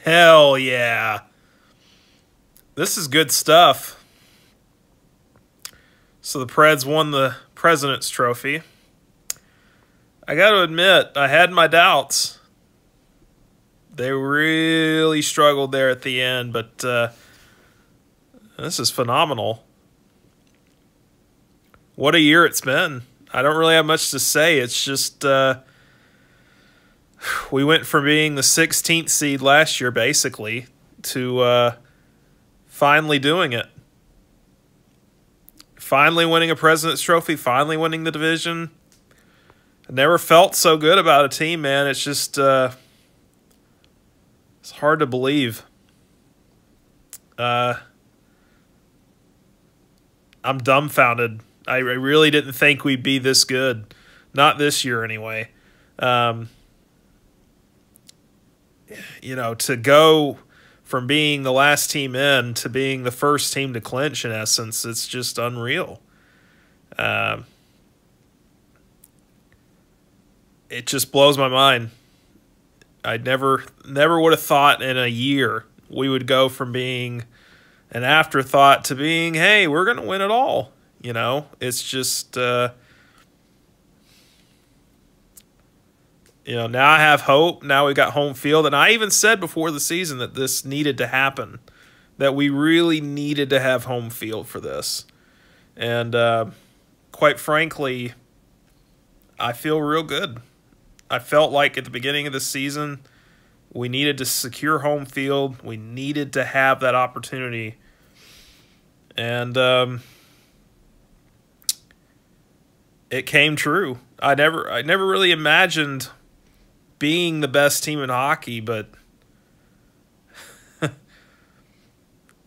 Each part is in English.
Hell yeah. This is good stuff. So the Preds won the President's Trophy. I got to admit, I had my doubts. They really struggled there at the end, but this is phenomenal. What a year it's been. I don't really have much to say. It's just we went from being the 16th seed last year, basically, to finally doing it. Finally winning a President's Trophy, finally winning the division. I never felt so good about a team, man. It's just it's hard to believe. I'm dumbfounded. I really didn't think we'd be this good. Not this year, anyway. You know, to go from being the last team in to being the first team to clinch, in essence, it's just unreal. It just blows my mind. I never would have thought in a year we would go from being an afterthought to being, hey, we're going to win it all. You know, it's just, you know, now I have hope. Now we got home field. And I even said before the season that this needed to happen, that we really needed to have home field for this. And quite frankly, I feel real good. I felt like at the beginning of the season, we needed to secure home field. We needed to have that opportunity. And it came true. I never really imagined being the best team in hockey, but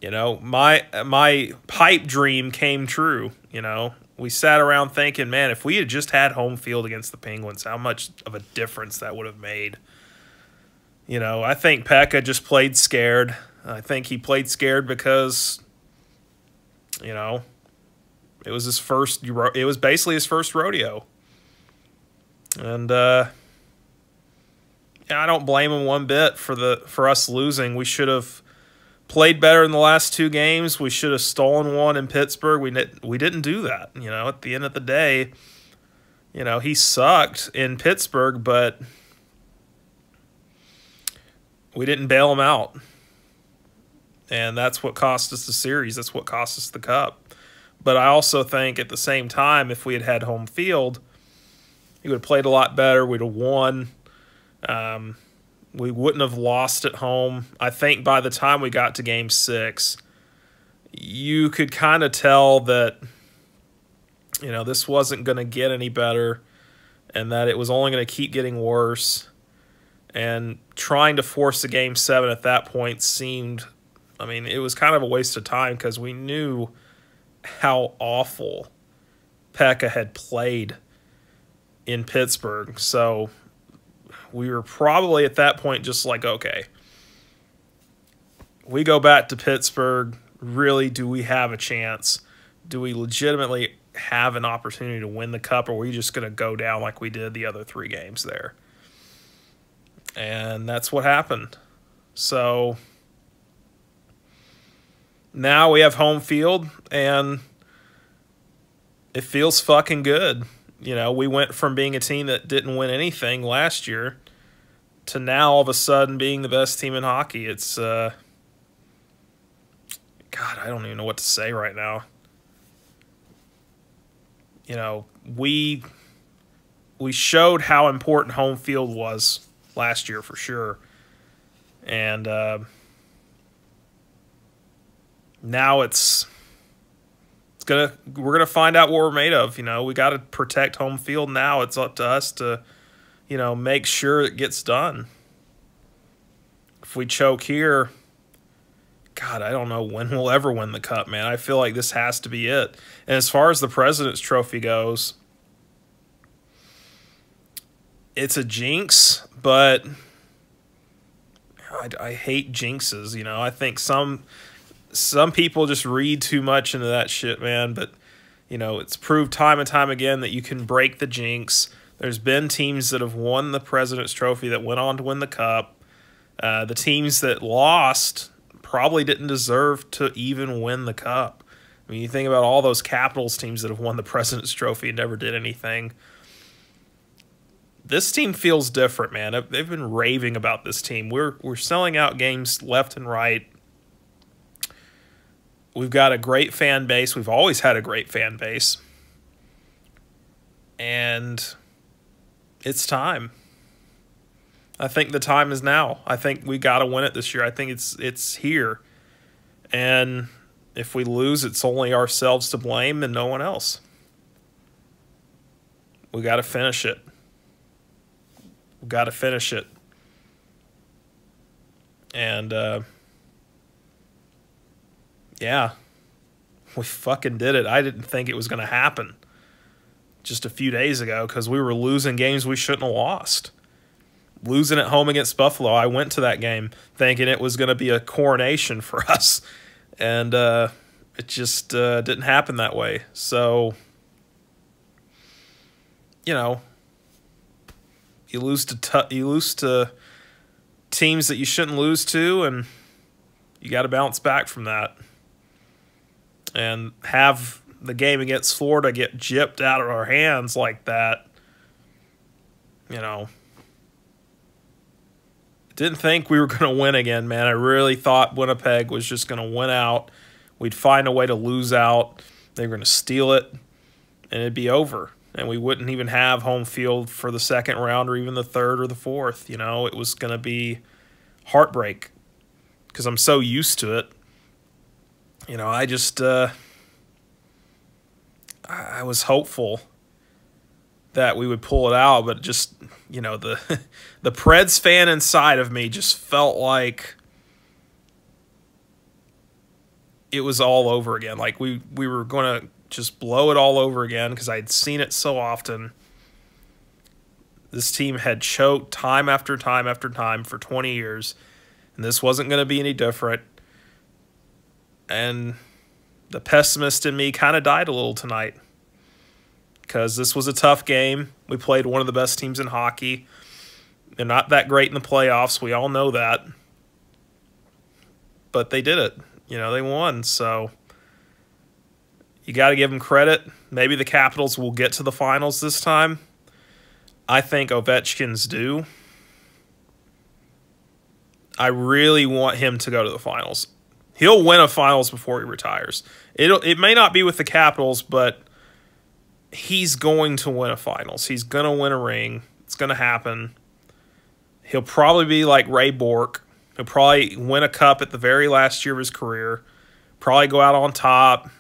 you know, my pipe dream came true, you know. We sat around thinking, man, if we had just had home field against the Penguins, how much of a difference that would have made. You know, I think Pekka just played scared. I think he played scared because, you know, it was his first. It was basically his first rodeo, and yeah, I don't blame him one bit for us losing. We should have played better in the last two games. We should have stolen one in Pittsburgh. We didn't do that. You know, at the end of the day, you know, he sucked in Pittsburgh, but we didn't bail him out. And that's what cost us the series. That's what cost us the cup. But I also think at the same time, if we had had home field, he would have played a lot better. We'd have won. We wouldn't have lost at home. I think by the time we got to Game 6, you could kind of tell that, you know, this wasn't going to get any better and that it was only going to keep getting worse. And trying to force a Game 7 at that point seemed, I mean, it was kind of a waste of time because we knew how awful Pekka had played in Pittsburgh. So we were probably at that point just like, okay, we go back to Pittsburgh. Really, do we have a chance? Do we legitimately have an opportunity to win the cup, or are we just going to go down like we did the other 3 games there? And that's what happened. So now we have home field, and it feels fucking good. You know, we went from being a team that didn't win anything last year to now all of a sudden being the best team in hockey. It's, God, I don't even know what to say right now. You know, we showed how important home field was last year for sure. And now we're gonna find out what we're made of. You know, we got to protect home field now. It's up to us to, you know, make sure it gets done. If we choke here, God, I don't know when we'll ever win the cup, man. I feel like this has to be it. And as far as the President's Trophy goes, it's a jinx, but I hate jinxes, you know. I think some people just read too much into that shit, man. But, you know, it's proved time and time again that you can break the jinx. There's been teams that have won the President's Trophy that went on to win the cup. The teams that lost probably didn't deserve to even win the cup. I mean, you think about all those Capitals teams that have won the President's Trophy and never did anything. This team feels different, man. They've been raving about this team. We're selling out games left and right. We've got a great fan base. We've always had a great fan base. And it's time. I think the time is now. I think we got to win it this year. I think it's here. And if we lose, it's only ourselves to blame and no one else. We got to finish it. We got to finish it. And yeah, we fucking did it. I didn't think it was going to happen just a few days ago because we were losing games we shouldn't have lost. Losing at home against Buffalo, I went to that game thinking it was going to be a coronation for us, and it just didn't happen that way. So, you know, you lose to teams that you shouldn't lose to, and you got to bounce back from that. And have the game against Florida get gypped out of our hands like that, you know. Didn't think we were going to win again, man. I really thought Winnipeg was just going to win out. We'd find a way to lose out. They were going to steal it, and it'd be over. And we wouldn't even have home field for the second round or even the third or the fourth. You know, it was going to be heartbreak because I'm so used to it. You know, I just I was hopeful that we would pull it out, but just, you know, the PREDS fan inside of me just felt like it was all over again. Like we were going to just blow it all over again because I'd seen it so often. This team had choked time after time after time for 20 years, and this wasn't going to be any different. And the pessimist in me kind of died a little tonight because this was a tough game. We played one of the best teams in hockey. They're not that great in the playoffs. We all know that. But they did it. You know, they won. So you got to give them credit. Maybe the Capitals will get to the finals this time. I think Ovechkin's due. I really want him to go to the finals. He'll win a finals before he retires. It may not be with the Capitals, but he's going to win a finals. He's going to win a ring. It's going to happen. He'll probably be like Ray Bourque. He'll probably win a cup at the very last year of his career. Probably go out on top,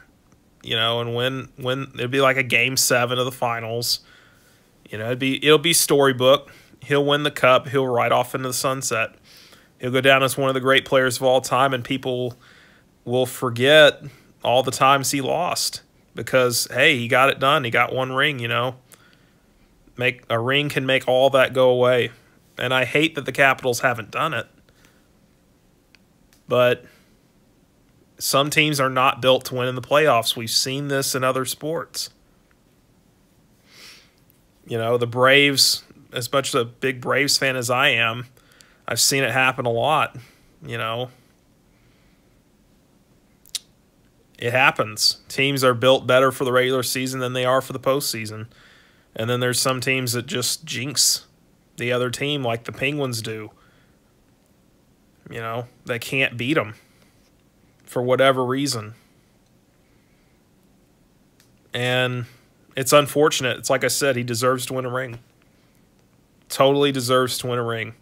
you know, and win. It'll be like a Game 7 of the finals. You know, it'll be storybook. He'll win the cup. He'll ride off into the sunset. He'll go down as one of the great players of all time, and people will forget all the times he lost because, hey, he got it done. He got one ring, you know. A ring can make all that go away. And I hate that the Capitals haven't done it. But some teams are not built to win in the playoffs. We've seen this in other sports. You know, the Braves, as much a big Braves fan as I am, I've seen it happen a lot, you know. It happens. Teams are built better for the regular season than they are for the postseason. And then there's some teams that just jinx the other team like the Penguins do. You know, they can't beat them for whatever reason. And it's unfortunate. It's like I said, he deserves to win a ring. Totally deserves to win a ring.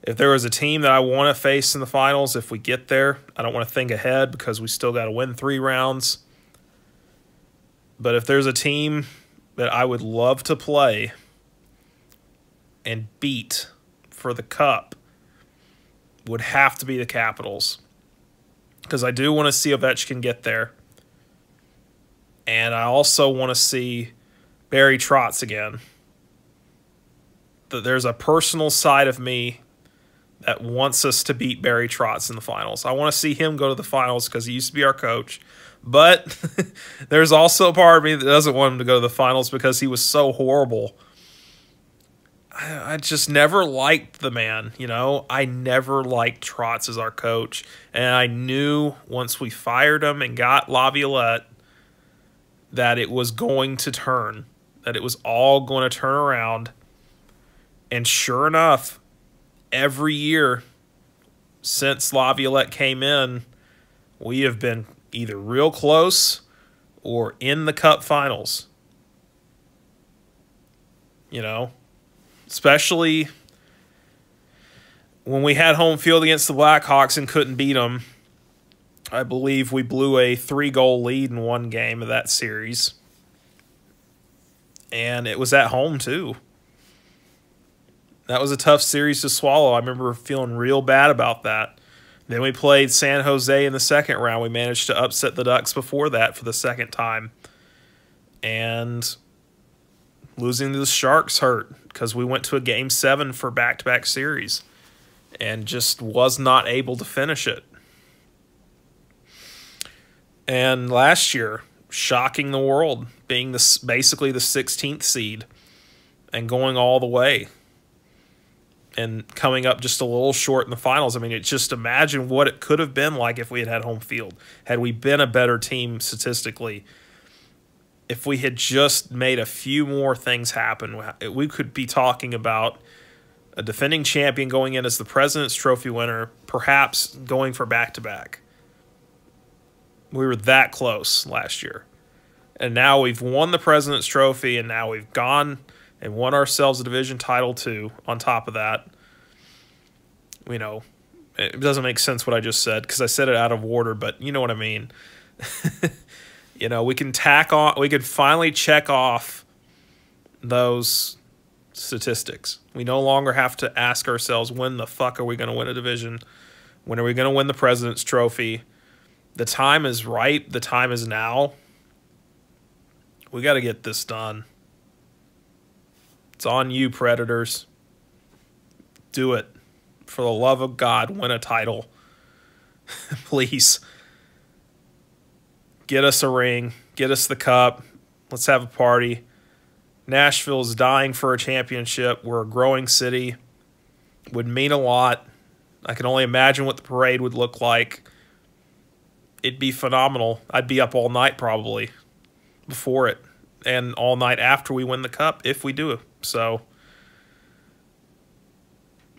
If there was a team that I want to face in the finals, if we get there, I don't want to think ahead because we still got to win 3 rounds. But if there's a team that I would love to play and beat for the cup, would have to be the Capitals. Because I do want to see Ovechkin get there. And I also want to see Barry Trotz again. There's a personal side of me that wants us to beat Barry Trotz in the finals. I want to see him go to the finals because he used to be our coach. But there's also a part of me that doesn't want him to go to the finals because he was so horrible. I just never liked the man, you know. I never liked Trotz as our coach. And I knew once we fired him and got Laviolette that it was going to turn, that it was all going to turn around. And sure enough, every year since Laviolette came in, we have been either real close or in the Cup finals. You know? Especially when we had home field against the Blackhawks and couldn't beat them. I believe we blew a 3-goal lead in one game of that series. And it was at home, too. That was a tough series to swallow. I remember feeling real bad about that. Then we played San Jose in the second round. We managed to upset the Ducks before that for the second time. And losing to the Sharks hurt because we went to a Game 7 for back-to-back series and just was not able to finish it. And last year, shocking the world, being basically the 16th seed and going all the way and coming up just a little short in the finals. I mean, just imagine what it could have been like if we had had home field. Had we been a better team statistically, if we had just made a few more things happen, we could be talking about a defending champion going in as the President's Trophy winner, perhaps going for back-to-back. We were that close last year. And now we've won the President's Trophy, and now we've gone and won ourselves a division title too on top of that. You know, it doesn't make sense what I just said because I said it out of order, but you know what I mean. You know, we can tack on, we could finally check off those statistics. We no longer have to ask ourselves, when the fuck are we going to win a division? When are we going to win the President's Trophy? The time is right. The time is now. We got to get this done. It's on you, Predators. Do it. For the love of God, win a title. Please. Get us a ring. Get us the cup. Let's have a party. Nashville's dying for a championship. We're a growing city. Would mean a lot. I can only imagine what the parade would look like. It'd be phenomenal. I'd be up all night probably before it and all night after we win the cup if we do. So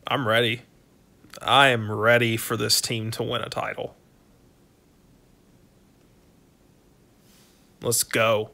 I'm ready. I am ready for this team to win a title. Let's go.